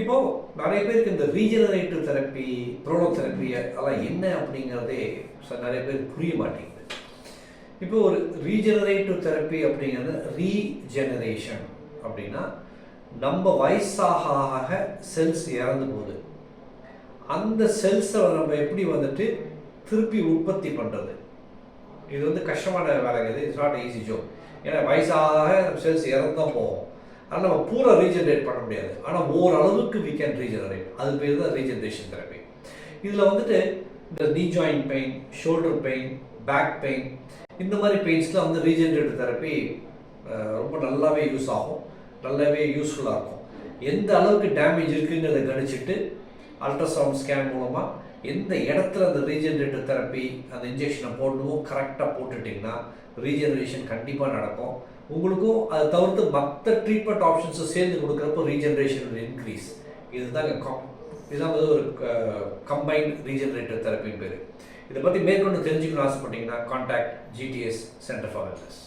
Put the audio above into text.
இப்போது நிறைய பேருக்கு இந்த ரீஜெனரேட்டிவ் தெரப்பி, ப்ரோனோதெரப்பி அதெல்லாம் என்ன அப்படிங்கிறதே நிறைய பேருக்கு புரிய மாட்டேங்குது. இப்போ ஒரு ரீஜெனரேட்டிவ் தெரப்பி அப்படிங்கிறது ரீஜெனரேஷன் அப்படின்னா நம்ம வயசாக ஆக செல்ஸ் இறந்து போகுது. அந்த செல்ஸை நம்ம எப்படி திருப்பி உற்பத்தி பண்ணுறது, இது கஷ்டமான வேலைங்க. It's not easy job. ஏன்னா வயசாக நம்ம செல்ஸ் இறந்து தான் போவோம். ஆனால் நம்ம பூரா ரீஜெனரேட் பண்ண முடியாது. ஆனால் ஓரளவுக்கு வி கேன் ரீஜெனரேட். அது பேர் தான் ரீஜெனரேஷன் தெரப்பி. இதில் இந்த knee joint pain, shoulder pain, back pain, இந்த மாதிரி பெயின்ஸ்லாம் ரீஜெனரேட்டிவ் தெரப்பி ரொம்ப நல்லாவே யூஸ் ஆகும், நல்லாவே யூஸ்ஃபுல்லாக இருக்கும். எந்த அளவுக்கு டேமேஜ் இருக்குங்கிறத கணிச்சிட்டு அல்ட்ராசவுண்ட் ஸ்கேன் மூலமாக எந்த இடத்துல அந்த ரீஜெனரேட்டிவ் தெரப்பி அந்த இன்ஜெக்ஷனை போடணும் கரெக்டாக போட்டுட்டிங்கன்னா ரீஜெனரேஷன் கண்டிப்பாக நடக்கும். உங்களுக்கும் அதை தவிர்த்து மற்ற ட்ரீட்மெண்ட் ஆப்ஷன்ஸை சேர்ந்து கொடுக்குறப்போ ரீஜெனரேஷன் இன்க்ரீஸ். இதுதான் ஒரு கம்பைன்ட் ரீஜெனரேட்டிவ் தெரப்பின்னு பேர். இதை பற்றி மேற்கொண்டு தெரிஞ்சுக்கணும்னு ஆசைப்பட்டீங்கன்னா contact GTS centre for wellness.